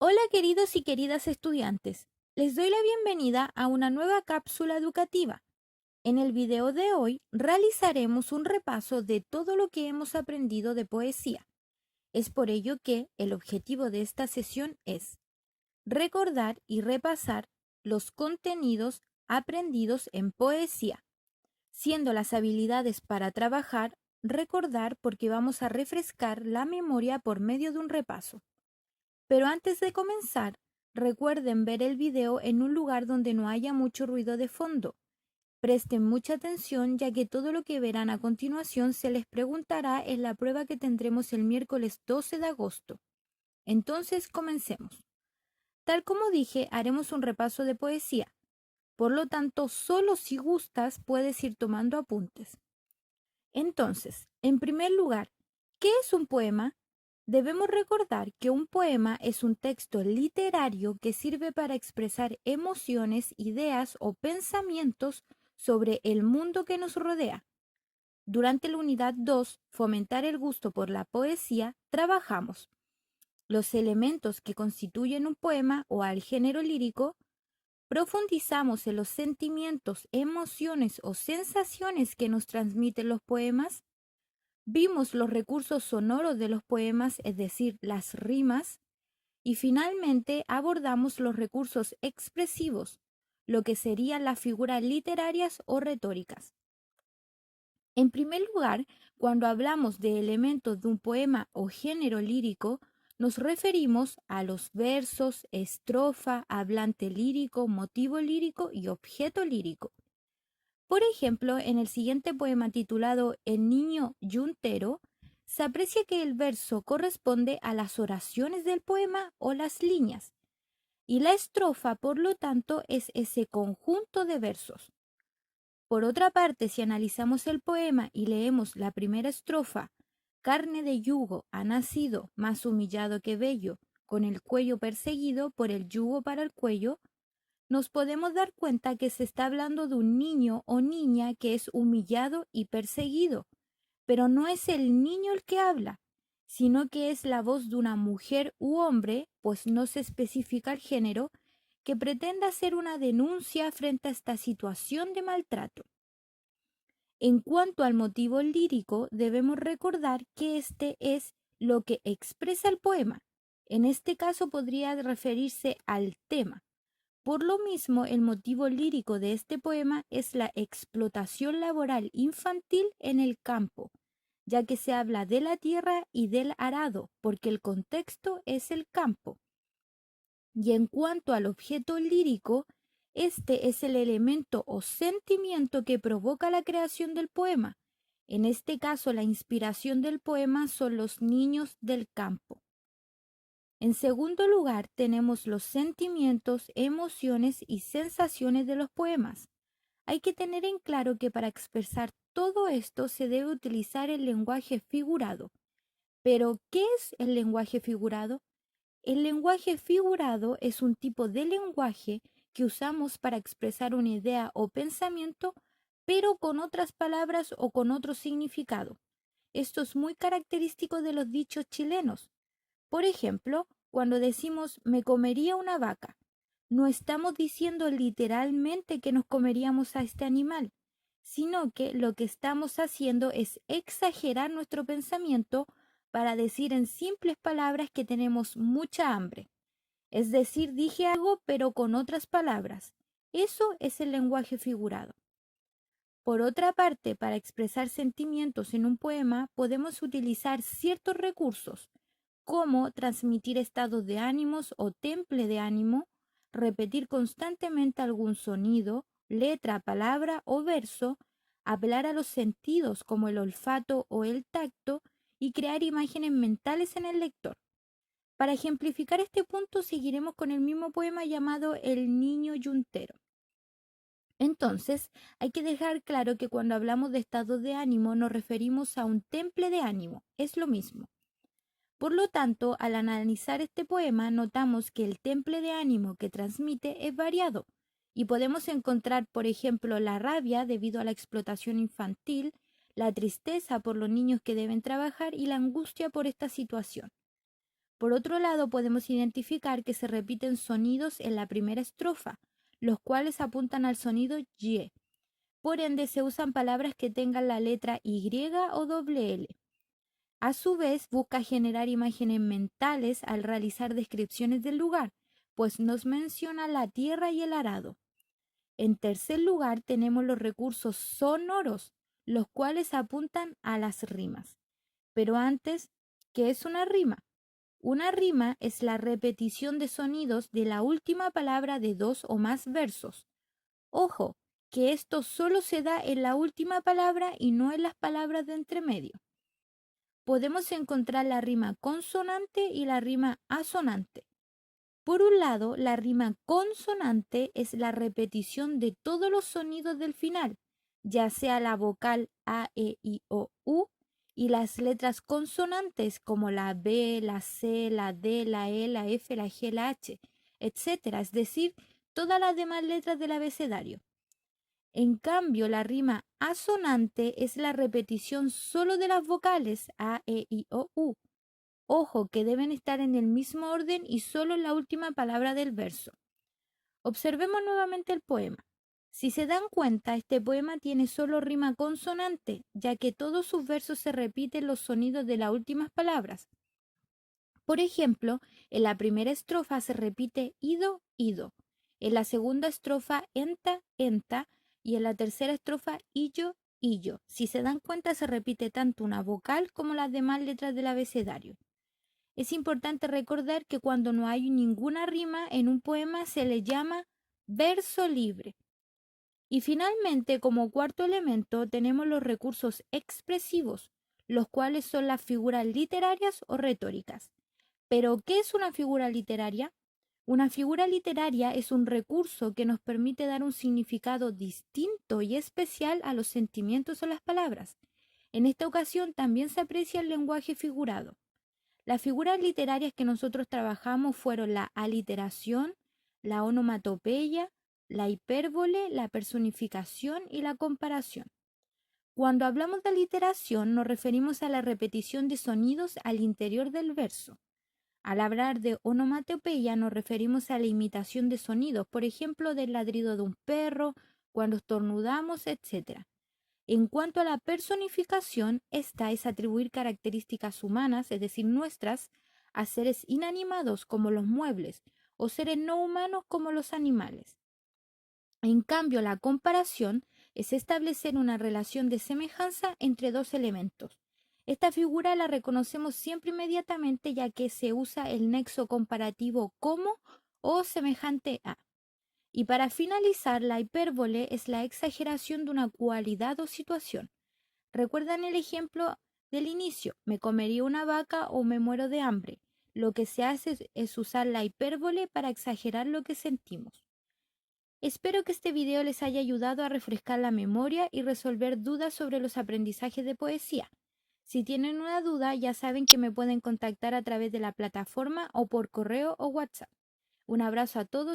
Hola queridos y queridas estudiantes, les doy la bienvenida a una nueva cápsula educativa. En el video de hoy realizaremos un repaso de todo lo que hemos aprendido de poesía. Es por ello que el objetivo de esta sesión es recordar y repasar los contenidos aprendidos en poesía, siendo las habilidades para trabajar recordar porque vamos a refrescar la memoria por medio de un repaso. Pero antes de comenzar, recuerden ver el video en un lugar donde no haya mucho ruido de fondo. Presten mucha atención ya que todo lo que verán a continuación se les preguntará en la prueba que tendremos el miércoles 12 de agosto. Entonces, comencemos. Tal como dije, haremos un repaso de poesía. Por lo tanto, solo si gustas puedes ir tomando apuntes. Entonces, en primer lugar, ¿qué es un poema? Debemos recordar que un poema es un texto literario que sirve para expresar emociones, ideas o pensamientos sobre el mundo que nos rodea. Durante la unidad 2, Fomentar el gusto por la poesía, trabajamos los elementos que constituyen un poema o al género lírico, profundizamos en los sentimientos, emociones o sensaciones que nos transmiten los poemas. Vimos los recursos sonoros de los poemas, es decir, las rimas, y finalmente abordamos los recursos expresivos, lo que serían las figuras literarias o retóricas. En primer lugar, cuando hablamos de elementos de un poema o género lírico, nos referimos a los versos, estrofa, hablante lírico, motivo lírico y objeto lírico. Por ejemplo, en el siguiente poema titulado El niño yuntero, se aprecia que el verso corresponde a las oraciones del poema o las líneas, y la estrofa, por lo tanto, es ese conjunto de versos. Por otra parte, si analizamos el poema y leemos la primera estrofa, carne de yugo ha nacido, más humillado que bello, con el cuello perseguido por el yugo para el cuello, nos podemos dar cuenta que se está hablando de un niño o niña que es humillado y perseguido, pero no es el niño el que habla, sino que es la voz de una mujer u hombre, pues no se especifica el género, que pretende hacer una denuncia frente a esta situación de maltrato. En cuanto al motivo lírico, debemos recordar que este es lo que expresa el poema. En este caso podría referirse al tema. Por lo mismo, el motivo lírico de este poema es la explotación laboral infantil en el campo, ya que se habla de la tierra y del arado, porque el contexto es el campo. Y en cuanto al objeto lírico, este es el elemento o sentimiento que provoca la creación del poema. En este caso, la inspiración del poema son los niños del campo. En segundo lugar, tenemos los sentimientos, emociones y sensaciones de los poemas. Hay que tener en claro que para expresar todo esto se debe utilizar el lenguaje figurado. Pero, ¿qué es el lenguaje figurado? El lenguaje figurado es un tipo de lenguaje que usamos para expresar una idea o pensamiento, pero con otras palabras o con otro significado. Esto es muy característico de los dichos chilenos. Por ejemplo, cuando decimos me comería una vaca, no estamos diciendo literalmente que nos comeríamos a este animal, sino que lo que estamos haciendo es exagerar nuestro pensamiento para decir en simples palabras que tenemos mucha hambre. Es decir, dije algo pero con otras palabras. Eso es el lenguaje figurado. Por otra parte, para expresar sentimientos en un poema podemos utilizar ciertos recursos, como transmitir estados de ánimos o temple de ánimo, repetir constantemente algún sonido, letra, palabra o verso, apelar a los sentidos como el olfato o el tacto y crear imágenes mentales en el lector. Para ejemplificar este punto seguiremos con el mismo poema llamado El niño yuntero. Entonces, hay que dejar claro que cuando hablamos de estados de ánimo nos referimos a un temple de ánimo, es lo mismo. Por lo tanto, al analizar este poema, notamos que el temple de ánimo que transmite es variado y podemos encontrar, por ejemplo, la rabia debido a la explotación infantil, la tristeza por los niños que deben trabajar y la angustia por esta situación. Por otro lado, podemos identificar que se repiten sonidos en la primera estrofa, los cuales apuntan al sonido Y. Por ende, se usan palabras que tengan la letra Y o doble L. A su vez, busca generar imágenes mentales al realizar descripciones del lugar, pues nos menciona la tierra y el arado. En tercer lugar, tenemos los recursos sonoros, los cuales apuntan a las rimas. Pero antes, ¿qué es una rima? Una rima es la repetición de sonidos de la última palabra de dos o más versos. Ojo, que esto solo se da en la última palabra y no en las palabras de entremedio. Podemos encontrar la rima consonante y la rima asonante. Por un lado, la rima consonante es la repetición de todos los sonidos del final, ya sea la vocal A, E, I, O, U, y las letras consonantes como la B, la C, la D, la E, la F, la G, la H, etc., es decir, todas las demás letras del abecedario. En cambio, la rima asonante es la repetición solo de las vocales A, E, I, O, U. Ojo, que deben estar en el mismo orden y solo en la última palabra del verso. Observemos nuevamente el poema. Si se dan cuenta, este poema tiene solo rima consonante, ya que todos sus versos se repiten los sonidos de las últimas palabras. Por ejemplo, en la primera estrofa se repite ido, ido. En la segunda estrofa enta, enta. Y en la tercera estrofa illo, illo. Si se dan cuenta, se repite tanto una vocal como las demás letras del abecedario. Es importante recordar que cuando no hay ninguna rima en un poema se le llama verso libre. Y finalmente, como cuarto elemento, tenemos los recursos expresivos, los cuales son las figuras literarias o retóricas. ¿Pero qué es una figura literaria? Una figura literaria es un recurso que nos permite dar un significado distinto y especial a los sentimientos o las palabras. En esta ocasión también se aprecia el lenguaje figurado. Las figuras literarias que nosotros trabajamos fueron la aliteración, la onomatopeya, la hipérbole, la personificación y la comparación. Cuando hablamos de aliteración nos referimos a la repetición de sonidos al interior del verso. Al hablar de onomatopeya nos referimos a la imitación de sonidos, por ejemplo, del ladrido de un perro, cuando estornudamos, etc. En cuanto a la personificación, esta es atribuir características humanas, es decir, nuestras, a seres inanimados como los muebles o seres no humanos como los animales. En cambio, la comparación es establecer una relación de semejanza entre dos elementos. Esta figura la reconocemos siempre inmediatamente ya que se usa el nexo comparativo como o semejante a. Y para finalizar, la hipérbole es la exageración de una cualidad o situación. ¿Recuerdan el ejemplo del inicio? Me comería una vaca o me muero de hambre. Lo que se hace es usar la hipérbole para exagerar lo que sentimos. Espero que este video les haya ayudado a refrescar la memoria y resolver dudas sobre los aprendizajes de poesía. Si tienen una duda, ya saben que me pueden contactar a través de la plataforma o por correo o WhatsApp. Un abrazo a todos.